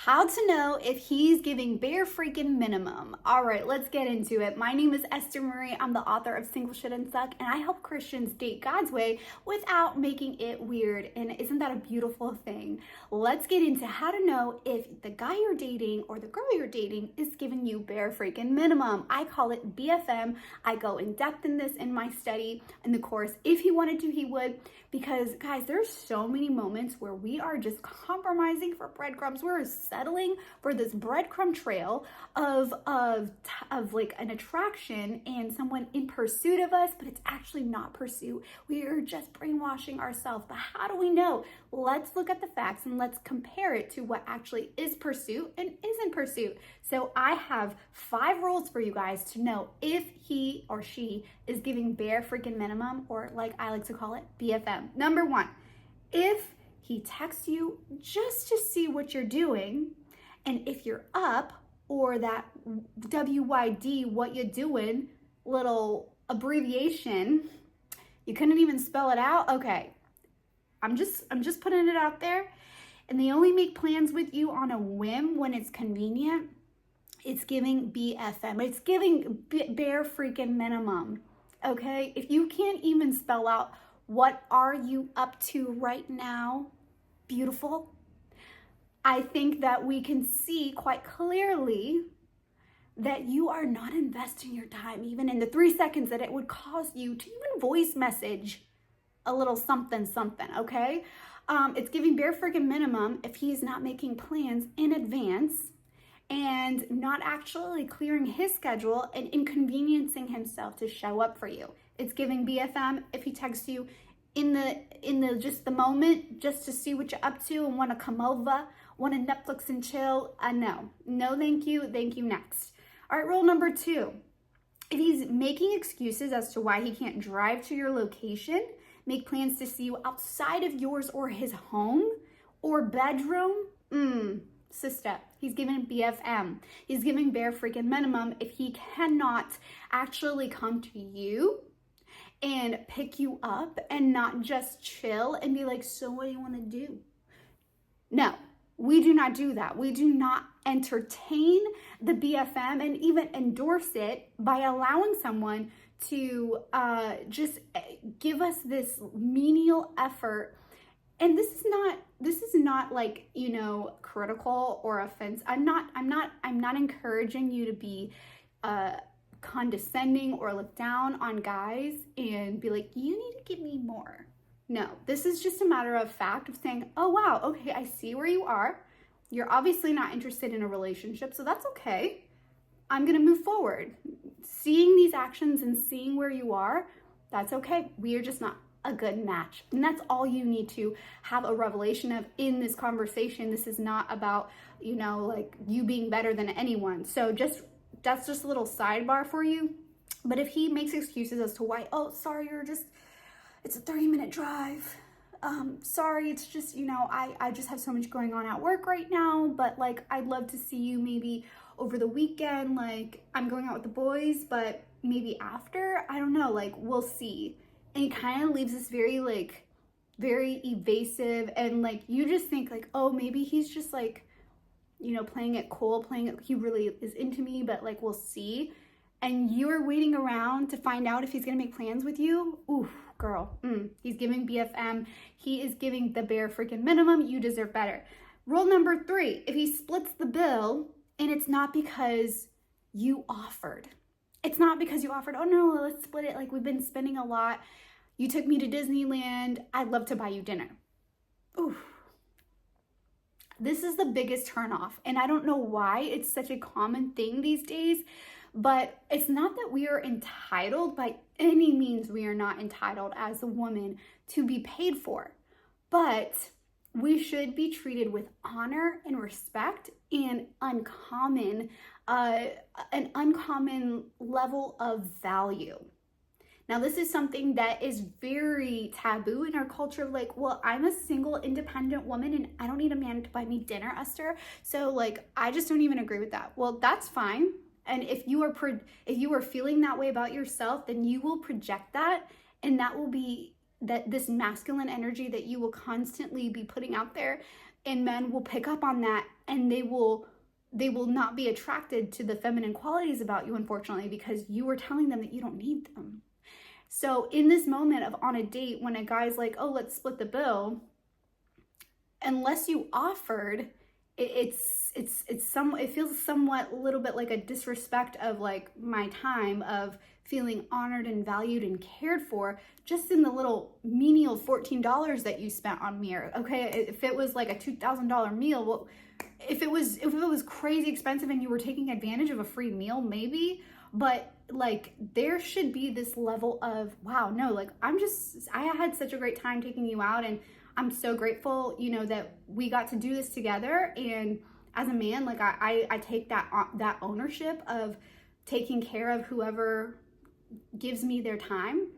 How to know if he's giving bare freaking minimum. All right, let's get into it. My name is Esther Marie. I'm the author of Single Shouldn't Suck, and I help Christians date God's way without making it weird. And isn't that a beautiful thing? Let's get into how to know if the guy you're dating or the girl you're dating is giving you bare freaking minimum. I call it BFM. I go in depth in this in my study in the course. If he wanted to, he would, because guys, there's so many moments where we are just compromising for breadcrumbs. We're settling for this breadcrumb trail of like an attraction and someone in pursuit of us, but it's actually not pursuit. We are just brainwashing ourselves. But how do we know? Let's look at the facts and let's compare it to what actually is pursuit and isn't pursuit. So I have 5 rules for you guys to know if he or she is giving bare freaking minimum, or like I like to call it, BFM. Number 1, if he texts you just to see what you're doing, and if you're up, or that WYD, what you doing, little abbreviation, you couldn't even spell it out. Okay, I'm just putting it out there. And they only make plans with you on a whim when it's convenient. It's giving BFM. It's giving bare freaking minimum. Okay, if you can't even spell out what are you up to right now, beautiful, I think that we can see quite clearly that you are not investing your time even in the 3 seconds that it would cost you to even voice message a little something, okay? It's giving bare freaking minimum if he's not making plans in advance and not actually clearing his schedule and inconveniencing himself to show up for you. It's giving BFM if he texts you in the just the moment, just to see what you're up to and want to come over, want to Netflix and chill. No, thank you, next. All right, rule number 2, if he's making excuses as to why he can't drive to your location, make plans to see you outside of yours or his home or bedroom, sister, he's giving BFM. He's giving bare freaking minimum if he cannot actually come to you and pick you up and not just chill and be like, so what do you want to do? No, we do not do that. We do not entertain the BFM and even endorse it by allowing someone to just give us this menial effort. And this is not like, critical or offense. I'm not encouraging you to be condescending or look down on guys and be like, you need to give me more. No, this is just a matter of fact of saying, oh wow, okay, I see where you are. You're obviously not interested in a relationship, so that's okay. I'm gonna move forward. Seeing these actions and seeing where you are, that's okay. We are just not a good match. And that's all you need to have a revelation of in this conversation. This is not about, like you being better than anyone. So that's just a little sidebar for you. But if he makes excuses as to why, oh, sorry, it's a 30-minute drive. Sorry, it's just, I just have so much going on at work right now, but like, I'd love to see you maybe over the weekend. Like, I'm going out with the boys, but maybe after, I don't know, like, we'll see. And it kind of leaves us very evasive. And like, you just think like, oh, maybe he's just like, playing it cool, he really is into me, but like, we'll see. And you're waiting around to find out if he's gonna make plans with you. Oof, girl, he's giving BFM. He is giving the bare freaking minimum. You deserve better. Rule number 3, if he splits the bill and it's not because you offered. It's not because you offered, oh no, let's split it. Like, we've been spending a lot. You took me to Disneyland. I'd love to buy you dinner. Oof. This is the biggest turnoff. And I don't know why it's such a common thing these days, but it's not that we are entitled. By any means, we are not entitled as a woman to be paid for, but we should be treated with honor and respect and an uncommon level of value. Now, this is something that is very taboo in our culture. Like, well, I'm a single, independent woman and I don't need a man to buy me dinner, Esther. So like, I just don't even agree with that. Well, that's fine. And if you are feeling that way about yourself, then you will project that, and that will be that this masculine energy that you will constantly be putting out there And men will pick up on that, and they will not be attracted to the feminine qualities about you, unfortunately, because you are telling them that you don't need them. So in this moment of on a date, when a guy's like, oh, let's split the bill, unless you offered, it feels somewhat a little bit like a disrespect of like my time, of feeling honored and valued and cared for, just in the little menial $14 that you spent on me. Okay, if it was like a $2,000 meal, well, if it was crazy expensive and you were taking advantage of a free meal, maybe, but like there should be this level of, wow, no, like I had such a great time taking you out, and I'm so grateful, you know, that we got to do this together. And as a man, like I take that ownership of taking care of whoever gives me their time.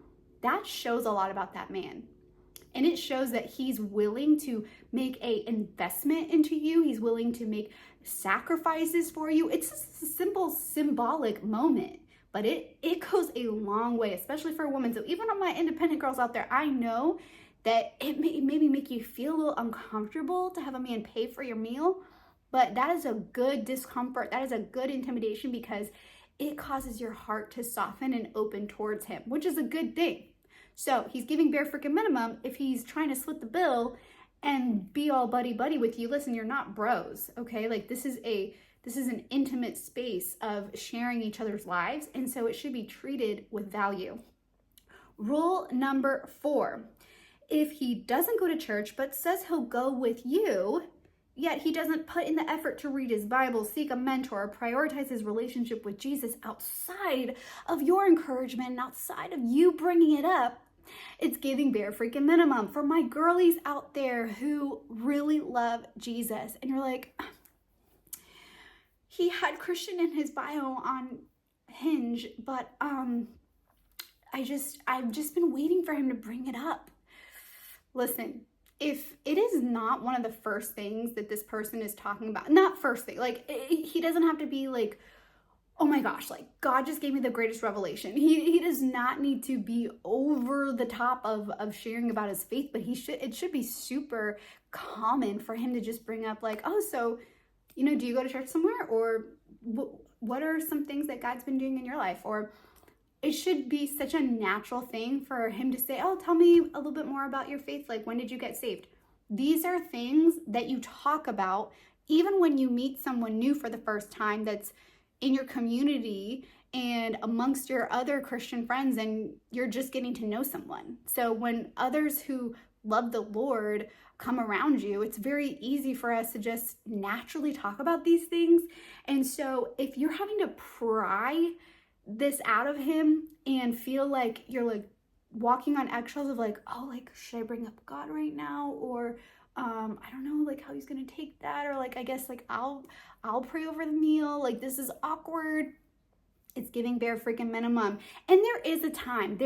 That shows a lot about that man. And it shows that he's willing to make an investment into you. He's willing to make sacrifices for you. It's just a simple symbolic moment, but it goes a long way, especially for a woman. So even on my independent girls out there, I know that it may maybe make you feel a little uncomfortable to have a man pay for your meal, but that is a good discomfort. That is a good intimidation, because it causes your heart to soften and open towards him, which is a good thing. So he's giving bare freaking minimum. If he's trying to split the bill and be all buddy with you, listen, you're not bros, okay? Like this is an intimate space of sharing each other's lives, and so it should be treated with value. Rule number 4, if he doesn't go to church but says he'll go with you, yet he doesn't put in the effort to read his Bible, seek a mentor, prioritize his relationship with Jesus outside of your encouragement and outside of you bringing it up, it's giving bare freaking minimum. For my girlies out there who really love Jesus, and you're like, he had Christian in his bio on Hinge, but I've just been waiting for him to bring it up. Listen, if it is not one of the first things that this person is talking about, not first thing, like he doesn't have to be like, oh my gosh, like God just gave me the greatest revelation. He does not need to be over the top of sharing about his faith, but it should be super common for him to just bring up like, oh, so, you know, do you go to church somewhere? Or what are some things that God's been doing in your life? Or it should be such a natural thing for him to say, oh, tell me a little bit more about your faith. Like, when did you get saved? These are things that you talk about even when you meet someone new for the first time that's in your community and amongst your other Christian friends, and you're just getting to know someone. So when others who love the Lord come around you, it's very easy for us to just naturally talk about these things. And so if you're having to pry this out of him and feel like you're like walking on eggshells of like, oh, like, should I bring up God right now? Or I don't know, like how he's gonna take that, or like, I guess like I'll pray over the meal, like this is awkward. It's giving bare freaking minimum. And there is a time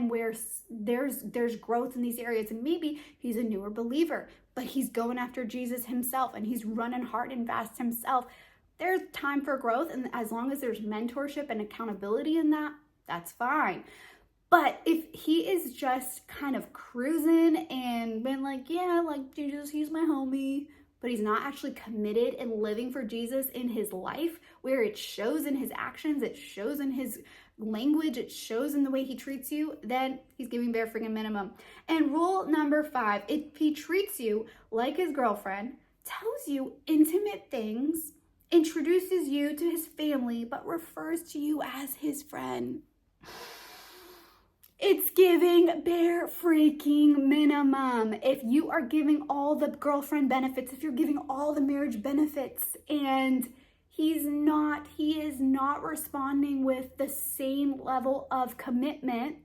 where there's growth in these areas, and maybe he's a newer believer, but he's going after Jesus himself, and he's running hard and fast himself. There's time for growth, and as long as there's mentorship and accountability in that, that's fine. But if he is just kind of cruising and been like, yeah, like Jesus, he's my homie, but he's not actually committed and living for Jesus in his life, where it shows in his actions, it shows in his language, it shows in the way he treats you, then he's giving bare freaking minimum. And rule number 5, if he treats you like his girlfriend, tells you intimate things, introduces you to his family, but refers to you as his friend, it's giving bare freaking minimum. If you are giving all the girlfriend benefits, if you're giving all the marriage benefits, and he is not responding with the same level of commitment,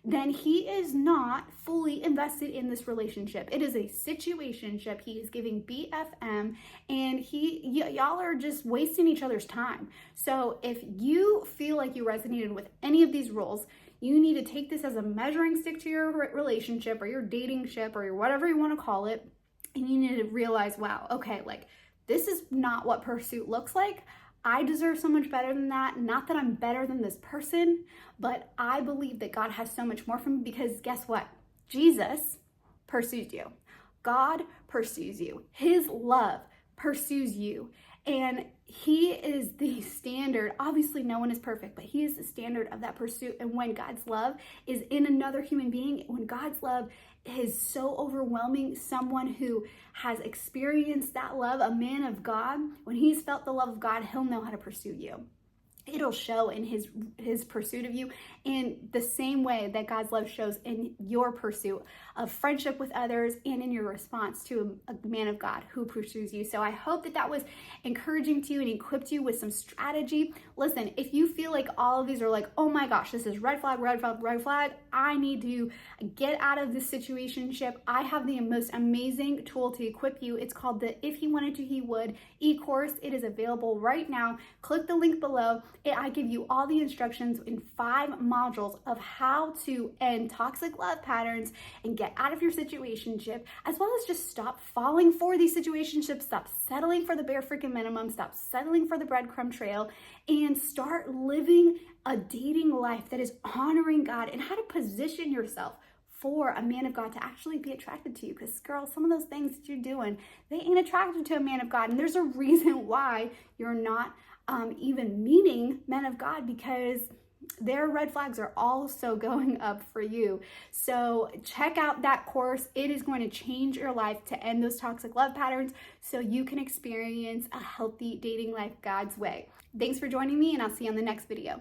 then he is not fully invested in this relationship. It is a situationship. He is giving BFM, and y'all are just wasting each other's time. So if you feel like you resonated with any of these rules, you need to take this as a measuring stick to your relationship or your dating ship or your whatever you want to call it. And you need to realize, wow, okay, like this is not what pursuit looks like. I deserve so much better than that. Not that I'm better than this person, but I believe that God has so much more for me, because guess what? Jesus pursued you. God pursues you. His love pursues you. And he is the standard. Obviously, no one is perfect, but he is the standard of that pursuit. And when God's love is in another human being, when God's love is so overwhelming, someone who has experienced that love, a man of God, when he's felt the love of God, he'll know how to pursue you. It'll show in his pursuit of you in the same way that God's love shows in your pursuit of friendship with others and in your response to a man of God who pursues you. So I hope that was encouraging to you and equipped you with some strategy. Listen, if you feel like all of these are like, oh my gosh, this is red flag, red flag, red flag, I need to get out of this situationship, I have the most amazing tool to equip you. It's called the If He Wanted to, He Would e-course. It is available right now. Click the link below. I give you all the instructions in 5 modules of how to end toxic love patterns and get out of your situationship, as well as just stop falling for these situationships, stop settling for the bare freaking minimum, stop settling for the breadcrumb trail, and start living a dating life that is honoring God, and how to position yourself for a man of God to actually be attracted to you. Because girl, some of those things that you're doing, they ain't attracted to a man of God. And there's a reason why you're not even meeting men of God, because their red flags are also going up for you. So check out that course. It is going to change your life to end those toxic love patterns so you can experience a healthy dating life God's way. Thanks for joining me, and I'll see you on the next video.